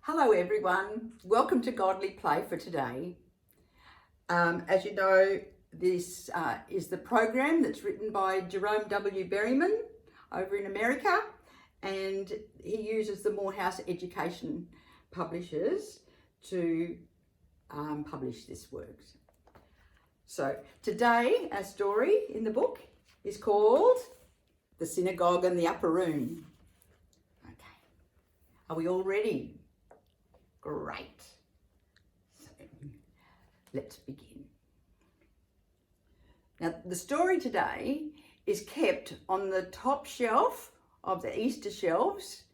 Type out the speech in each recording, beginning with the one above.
Hello everyone, welcome to Godly Play for today. As you know, this is the program that's written by Jerome W. Berryman over in America, and he uses the Morehouse Education publishers to publish this work. So today our story in the book is called The Synagogue and the Upper Room. Okay, are we all ready? Great. So let's begin. Now, the story today is kept on the top shelf of the Easter shelves.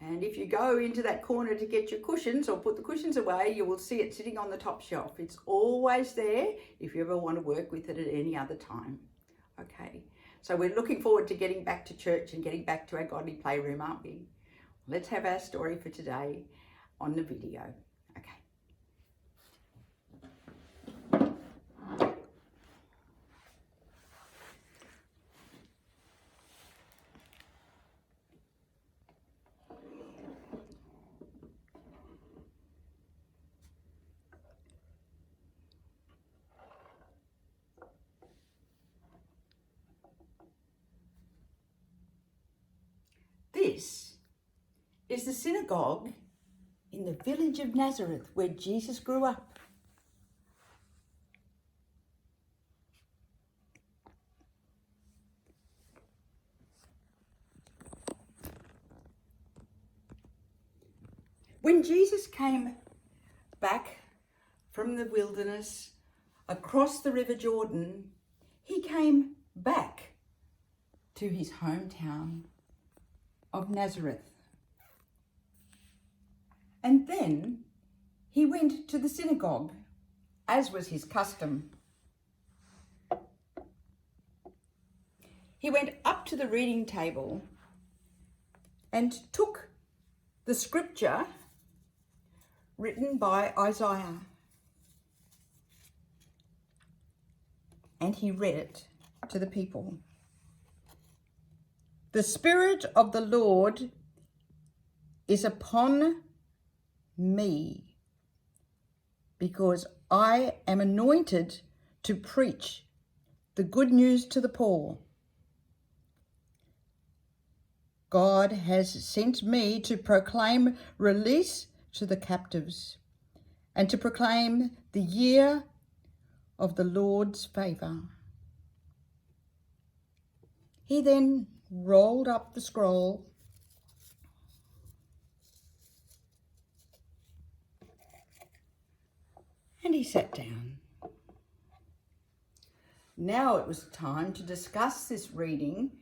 And if you go into that corner to get your cushions or put the cushions away, you will see it sitting on the top shelf. It's always there if you ever want to work with it at any other time. Okay, so we're looking forward to getting back to church and getting back to our Godly Playroom, aren't we? Let's have our story for today on the video. Okay. This is the synagogue in the village of Nazareth where Jesus grew up. When Jesus came back from the wilderness across the River Jordan, he came back to his hometown of Nazareth. And then he went to the synagogue, as was his custom. He went up to the reading table and took the scripture written by Isaiah, and he read it to the people. The Spirit of the Lord is upon me, because I am anointed to preach the good news to the poor. God has sent me to proclaim release to the captives and to proclaim the year of the Lord's favour. He then rolled up the scroll and he sat down. Now it was time to discuss this reading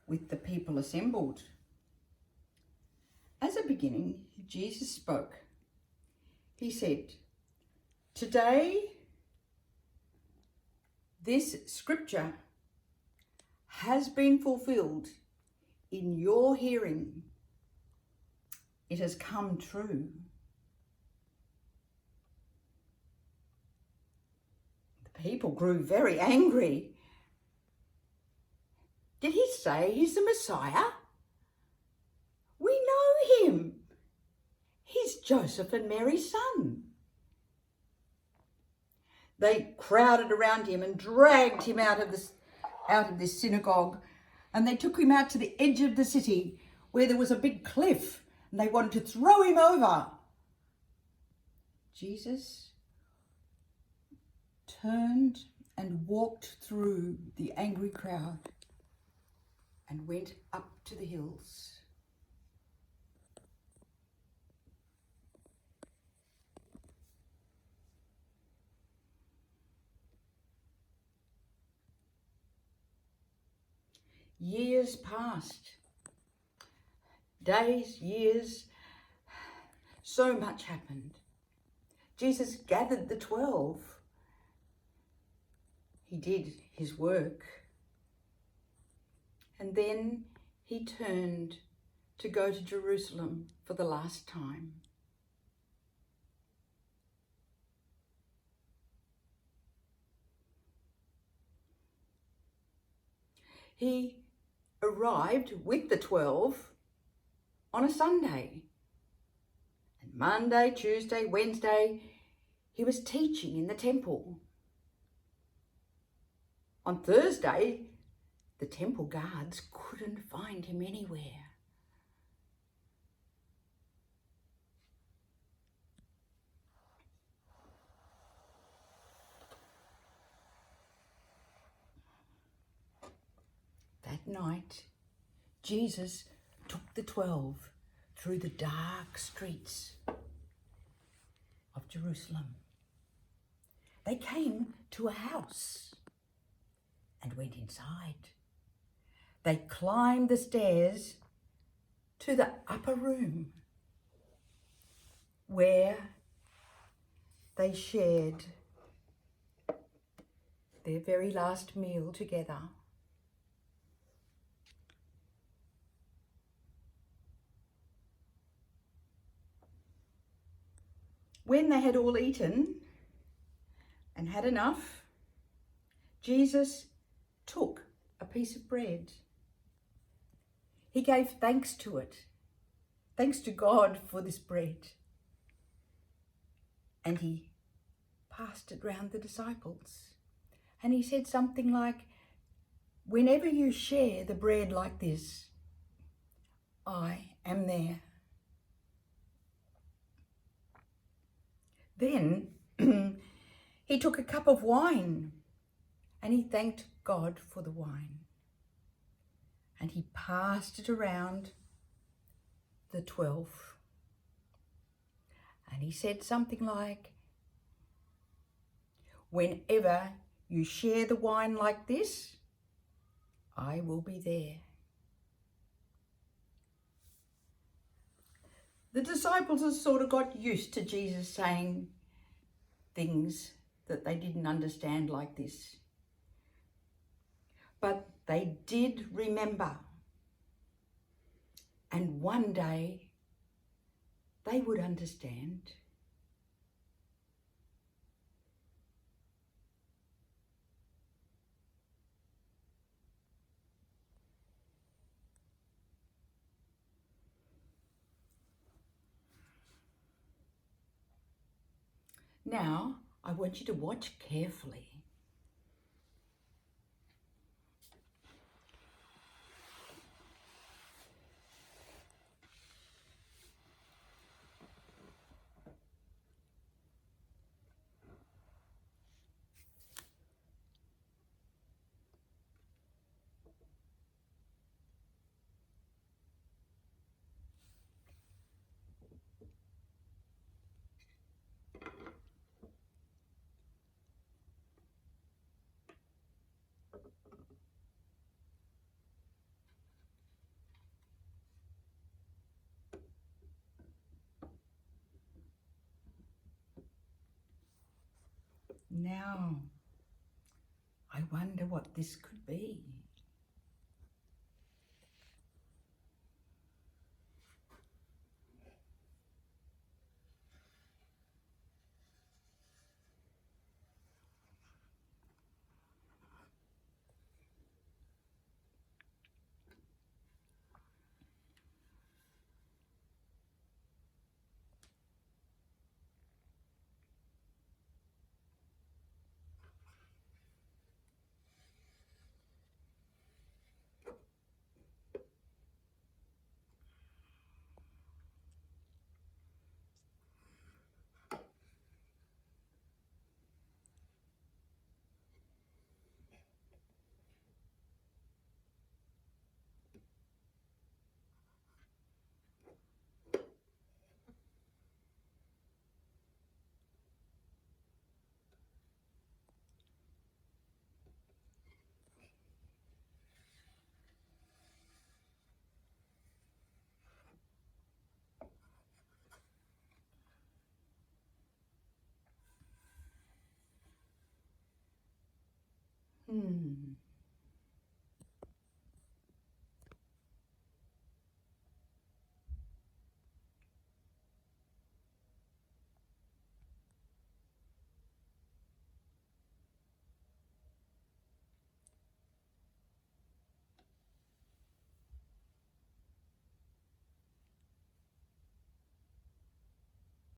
with the people assembled. As a beginning, Jesus spoke. He said, "Today, this scripture has been fulfilled in your hearing. It has come true." The people grew very angry. Did he say he's the Messiah? We know him. He's Joseph and Mary's son. They crowded around him and dragged him out of this synagogue, and they took him out to the edge of the city where there was a big cliff, and they wanted to throw him over. Jesus turned and walked through the angry crowd and went up to the hills. Years passed. Days, years, so much happened. Jesus gathered the 12. He did his work. And then he turned to go to Jerusalem for the last time. He arrived with the 12 on a Sunday. And Monday, Tuesday, Wednesday, he was teaching in the temple. On Thursday, the temple guards couldn't find him anywhere. That night, Jesus took the 12 through the dark streets of Jerusalem. They came to a house and went inside. They climbed the stairs to the upper room where they shared their very last meal together. When they had all eaten and had enough, Jesus took a piece of bread. He gave thanks to it, thanks to God for this bread. And he passed it round the disciples. And he said something like, whenever you share the bread like this, I am there. Then he took a cup of wine and he thanked God for the wine. And he passed it around the 12. And he said something like, whenever you share the wine like this, I will be there. The disciples have sort of got used to Jesus saying things that they didn't understand like this. But they did remember. And one day they would understand. Now, I want you to watch carefully. Now, I wonder what this could be.